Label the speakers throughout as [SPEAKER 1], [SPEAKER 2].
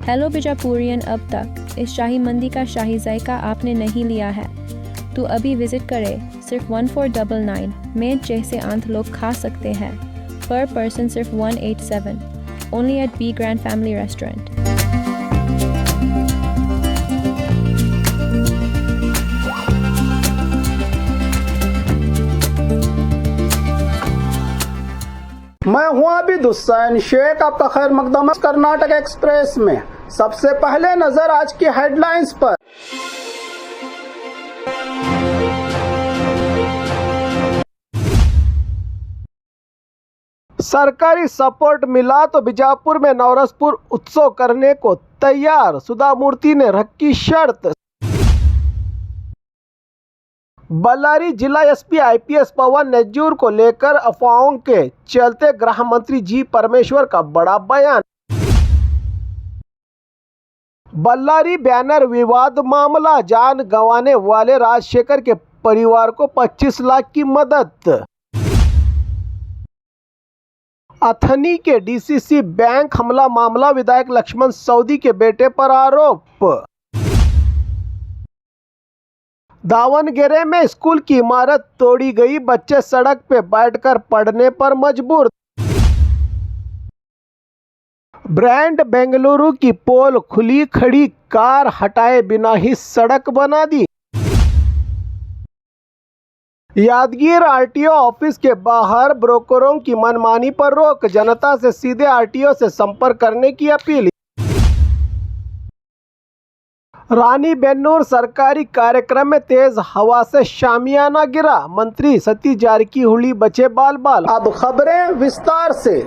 [SPEAKER 1] Hello बीजापुरियन, अब तक इस शाही मंदी का शाही जायका आपने नहीं लिया है तो अभी विजिट करें। सिर्फ 1499 में जैसे आंत लोग खा सकते हैं। पर पर्सन सिर्फ 187। Only at B grand family restaurant.
[SPEAKER 2] मैं हूं आबिद हुसैन शेख, आपका खैर मकदम कर्नाटक एक्सप्रेस में। सबसे पहले नजर आज की हेडलाइंस पर। सरकारी सपोर्ट मिला तो बीजापुर में नवरसपुर उत्सव करने को तैयार, सुधा मूर्ति ने रखी शर्त। बल्लारी जिला एसपी आईपीएस पवन नेज्जूर को लेकर अफवाहों के चलते गृह मंत्री जी परमेश्वर का बड़ा बयान। बल्लारी बैनर विवाद मामला, जान गंवाने वाले राजशेखर के परिवार को 25 लाख की मदद। अथनी के डीसीसी बैंक हमला मामला, विधायक लक्ष्मण सऊदी के बेटे पर आरोप। दावणगेरे में स्कूल की इमारत तोड़ी गई, बच्चे सड़क पे बैठकर पढ़ने पर मजबूर। ब्रांड बेंगलुरु की पोल खुली, खड़ी कार हटाए बिना ही सड़क बना दी। यादगीर आरटीओ ऑफिस के बाहर ब्रोकरों की मनमानी पर रोक, जनता से सीधे आरटीओ से संपर्क करने की अपील। रानी बेन्नूर सरकारी कार्यक्रम में तेज हवा से शामियाना गिरा, मंत्री सतीश जारकीहोली बचे बाल बाल। अब खबरें विस्तार से।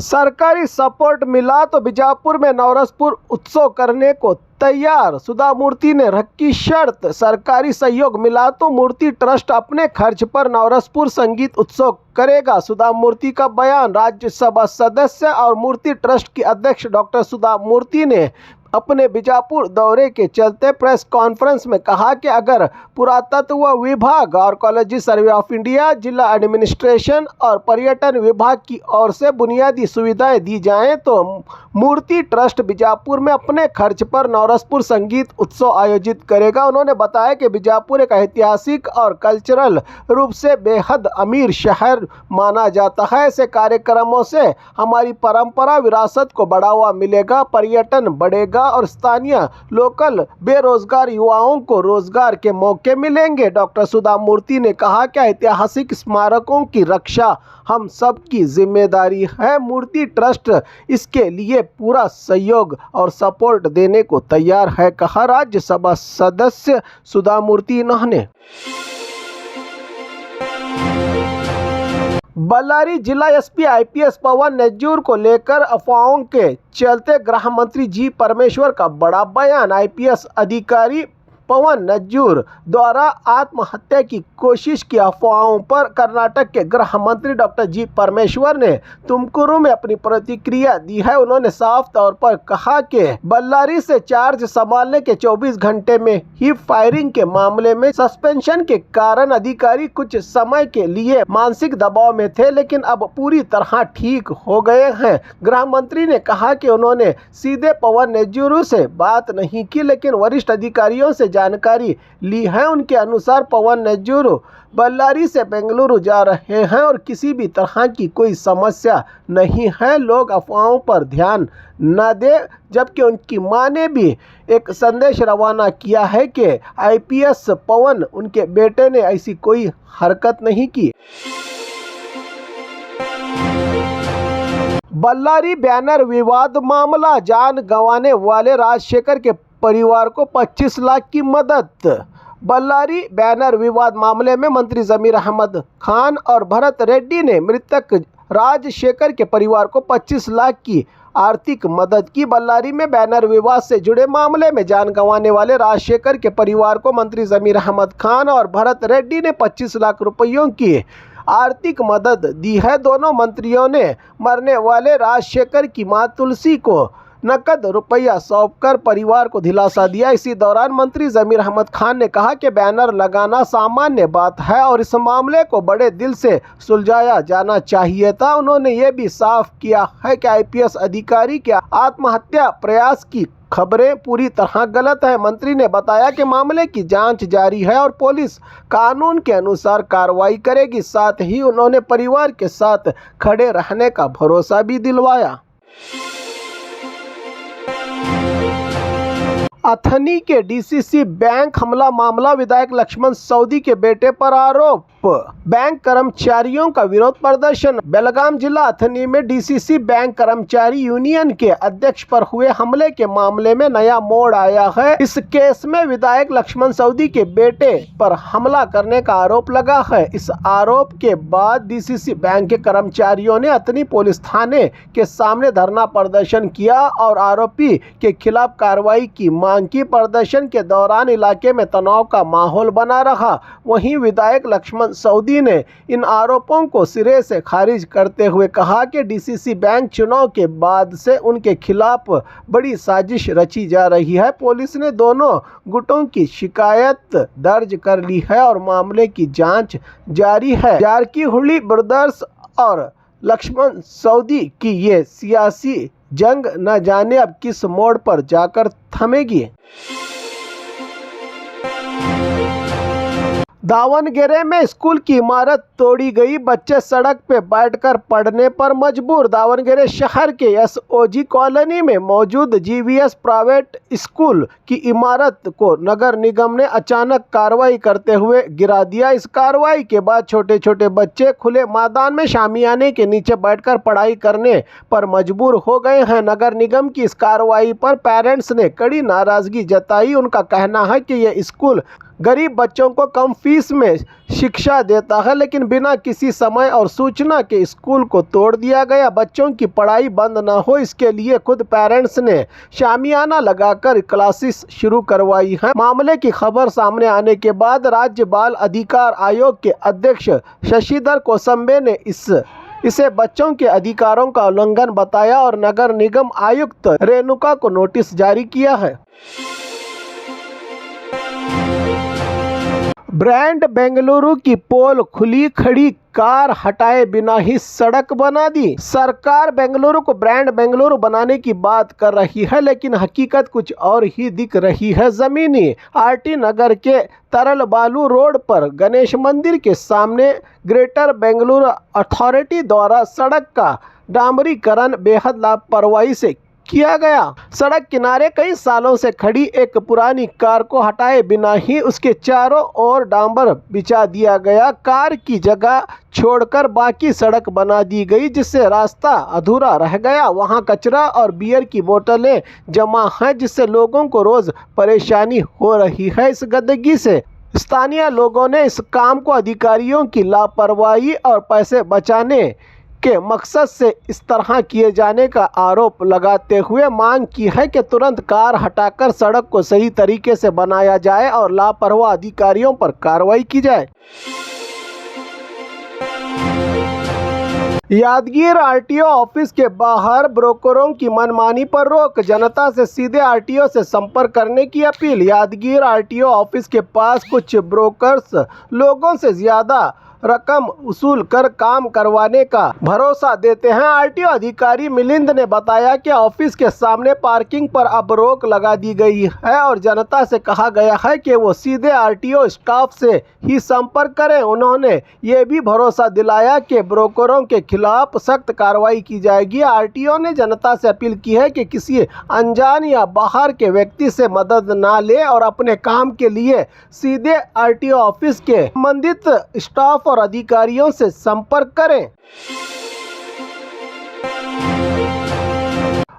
[SPEAKER 2] सरकारी सपोर्ट मिला तो बीजापुर में नवरसपुर उत्सव करने को तैयार, सुधा मूर्ति ने रखी शर्त। सरकारी सहयोग मिला तो मूर्ति ट्रस्ट अपने खर्च पर नवरसपुर संगीत उत्सव करेगा, सुधा मूर्ति का बयान। राज्यसभा सदस्य और मूर्ति ट्रस्ट की अध्यक्ष डॉक्टर सुधा मूर्ति ने अपने बीजापुर दौरे के चलते प्रेस कॉन्फ्रेंस में कहा कि अगर पुरातत्व विभाग, आर्कोलॉजी सर्वे ऑफ इंडिया, जिला एडमिनिस्ट्रेशन और पर्यटन विभाग की ओर से बुनियादी सुविधाएं दी जाएं तो मूर्ति ट्रस्ट बीजापुर में अपने खर्च पर नवरसपुर संगीत उत्सव आयोजित करेगा। उन्होंने बताया कि बीजापुर एक ऐतिहासिक और कल्चरल रूप से बेहद अमीर शहर माना जाता है। ऐसे कार्यक्रमों से हमारी परंपरा विरासत को बढ़ावा मिलेगा, पर्यटन बढ़ेगा और स्थानीय लोकल बेरोजगार युवाओं को रोजगार के मौके मिलेंगे। डॉक्टर सुधा मूर्ति ने कहा कि ऐतिहासिक स्मारकों की रक्षा हम सब की जिम्मेदारी है। मूर्ति ट्रस्ट इसके लिए पूरा सहयोग और सपोर्ट देने को तैयार है, कहा राज्यसभा सदस्य सुधा मूर्ति ने। बल्लारी जिला एसपी आईपीएस पवन नेज्जूर को लेकर अफवाहों के चलते गृह मंत्री जी परमेश्वर का बड़ा बयान। आईपीएस अधिकारी पवन नेज्जूर द्वारा आत्महत्या की कोशिश की अफवाहों पर कर्नाटक के गृह मंत्री डॉक्टर जी परमेश्वर ने तुमकुरू में अपनी प्रतिक्रिया दी है। उन्होंने साफ तौर पर कहा कि बल्लारी से चार्ज संभालने के 24 घंटे में ही फायरिंग के मामले में सस्पेंशन के कारण अधिकारी कुछ समय के लिए मानसिक दबाव में थे, लेकिन अब पूरी तरह ठीक हो गए हैं। गृह मंत्री ने कहा कि उन्होंने सीधे पवन नेज्जूर से बात नहीं की, लेकिन वरिष्ठ अधिकारियों से जानकारी ली है। उनके अनुसार पवन नेज्जूर बल्लारी से बेंगलुरु जा रहे हैं और किसी भी तरह की कोई समस्या नहीं है। लोग अफवाहों पर ध्यान न दें। जबकि उनकी मां ने भी एक संदेश रवाना किया है कि आईपीएस पवन उनके बेटे ने ऐसी कोई हरकत नहीं की। बल्लारी बैनर विवाद मामला, जान गंवाने वाले राजशेखर के परिवार को 25 लाख की मदद। बल्लारी बैनर विवाद मामले में मंत्री जमीर अहमद खान और भरत रेड्डी ने मृतक राजशेखर के परिवार को 25 लाख की आर्थिक मदद की। बल्लारी में बैनर विवाद से जुड़े मामले में जान गंवाने वाले राजशेखर के परिवार को मंत्री जमीर अहमद खान और भरत रेड्डी ने 25 लाख रुपयों की आर्थिक मदद दी है। दोनों मंत्रियों ने मरने वाले राजशेखर की मां तुलसी को नकद रुपया सौंपकर परिवार को दिलासा दिया। इसी दौरान मंत्री जमीर अहमद खान ने कहा कि बैनर लगाना सामान्य बात है और इस मामले को बड़े दिल से सुलझाया जाना चाहिए था। उन्होंने ये भी साफ किया है कि IPS अधिकारी के आत्महत्या प्रयास की खबरें पूरी तरह गलत है। मंत्री ने बताया कि मामले की जांच जारी है और पुलिस कानून के अनुसार कार्रवाई करेगी। साथ ही उन्होंने परिवार के साथ खड़े रहने का भरोसा भी दिलवाया। अथनी के DCC बैंक हमला मामला, विधायक लक्ष्मण सौदी के बेटे पर आरोप। बैंक कर्मचारियों का विरोध प्रदर्शन। बेलगाम जिला अथनी में DCC बैंक कर्मचारी यूनियन के अध्यक्ष पर हुए हमले के मामले में नया मोड़ आया है। इस केस में विधायक लक्ष्मण सौदी के बेटे पर हमला करने का आरोप लगा है। इस आरोप के बाद DCC बैंक के कर्मचारियों ने अथनी पुलिस थाने के सामने धरना प्रदर्शन किया और आरोपी के खिलाफ कार्रवाई की मांग की। प्रदर्शन के दौरान इलाके में तनाव का माहौल बना रहा। वहीं विधायक लक्ष्मण सऊदी ने इन आरोपों को सिरे से खारिज करते हुए कहा कि DCC बैंक चुनाव के बाद से उनके खिलाफ बड़ी साजिश रची जा रही है। पुलिस ने दोनों गुटों की शिकायत दर्ज कर ली है और मामले की जांच जारी है। जारकीहोली ब्रदर्स और लक्ष्मण सऊदी की ये सियासी जंग न जाने अब किस मोड़ पर जाकर थमेगी। दावणगेरे में स्कूल की इमारत तोड़ी गई, बच्चे सड़क पे बैठकर पढ़ने पर मजबूर। दावणगेरे शहर के SOG कॉलोनी में मौजूद GVS प्राइवेट स्कूल की इमारत को नगर निगम ने अचानक कार्रवाई करते हुए गिरा दिया। इस कार्रवाई के बाद छोटे छोटे बच्चे खुले मैदान में शामियाने के नीचे बैठकर पढ़ाई करने पर मजबूर हो गए हैं। नगर निगम की इस कार्रवाई पर पेरेंट्स ने कड़ी नाराजगी जताई। उनका कहना है कि यह स्कूल गरीब बच्चों को कम फीस में शिक्षा देता है, लेकिन बिना किसी समय और सूचना के स्कूल को तोड़ दिया गया। बच्चों की पढ़ाई बंद न हो, इसके लिए खुद पेरेंट्स ने शामियाना लगाकर क्लासेस शुरू करवाई है। मामले की खबर सामने आने के बाद राज्य बाल अधिकार आयोग के अध्यक्ष शशिधर कोसंबे ने इसे बच्चों के अधिकारों का उल्लंघन बताया और नगर निगम आयुक्त रेणुका को नोटिस जारी किया है। ब्रांड बेंगलुरु की पोल खुली, खड़ी कार हटाए बिना ही सड़क बना दी। सरकार बेंगलुरु को ब्रांड बेंगलुरु बनाने की बात कर रही है, लेकिन हकीकत कुछ और ही दिख रही है। जमीनी RT नगर के तरल बालू रोड पर गणेश मंदिर के सामने ग्रेटर बेंगलुरु अथॉरिटी द्वारा सड़क का डामरीकरण बेहद लापरवाही से किया गया। सड़क किनारे कई सालों से खड़ी एक पुरानी कार को हटाए बिना ही उसके चारों ओर डांबर बिछा दिया गया। कार की जगह छोड़कर बाकी सड़क बना दी गई, जिससे रास्ता अधूरा रह गया। वहां कचरा और बियर की बोतलें जमा हैं, जिससे लोगों को रोज परेशानी हो रही है। इस गंदगी से स्थानीय लोगों ने इस काम को अधिकारियों की लापरवाही और पैसे बचाने के मकसद से इस तरह किए जाने का आरोप लगाते हुए मांग की है कि तुरंत कार हटाकर सड़क को सही तरीके से बनाया जाए और लापरवाह अधिकारियों पर कार्रवाई की जाए। यादगीर RTO ऑफिस के बाहर ब्रोकरों की मनमानी पर रोक, जनता से सीधे RTO से संपर्क करने की अपील। यादगीर RTO ऑफिस के पास कुछ ब्रोकर्स लोगों से ज्यादा रकम वसूल कर काम करवाने का भरोसा देते हैं। RTO अधिकारी मिलिंद ने बताया कि ऑफिस के सामने पार्किंग पर अब रोक लगा दी गई है और जनता से कहा गया है कि वो सीधे RTO स्टाफ से ही संपर्क करें। उन्होंने ये भी भरोसा दिलाया कि ब्रोकरों के खिलाफ सख्त कार्रवाई की जाएगी। RTO ने जनता से अपील की है कि किसी अनजान या बाहर के व्यक्ति से मदद ना ले और अपने काम के लिए सीधे RTO ऑफिस के संबंधित स्टाफ और अधिकारियों से संपर्क करें।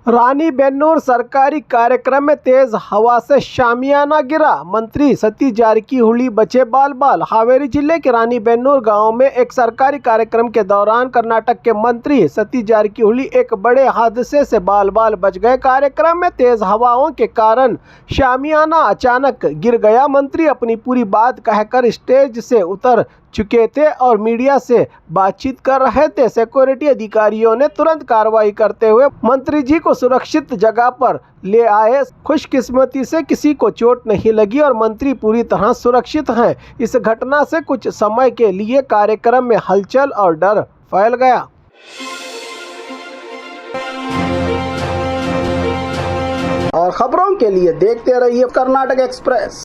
[SPEAKER 2] रानीबेन्नूर सरकारी कार्यक्रम में तेज हवा से शामियाना गिरा, मंत्री सतीश जारकीहोली बचे बाल बाल। हावेरी जिले के रानीबेन्नूर गांव में एक सरकारी कार्यक्रम के दौरान कर्नाटक के मंत्री सतीश जारकीहोली एक बड़े हादसे से बाल बाल बच गए। कार्यक्रम में तेज हवाओं के कारण शामियाना अचानक गिर गया। मंत्री अपनी पूरी बात कहकर स्टेज से उतर चुके थे और मीडिया से बातचीत कर रहे थे। सिक्योरिटी अधिकारियों ने तुरंत कार्रवाई करते हुए मंत्री जी को सुरक्षित जगह पर ले आए। खुशकिस्मती से किसी को चोट नहीं लगी और मंत्री पूरी तरह सुरक्षित हैं। इस घटना से कुछ समय के लिए कार्यक्रम में हलचल और डर फैल गया। और खबरों के लिए देखते रहिए कर्नाटक एक्सप्रेस।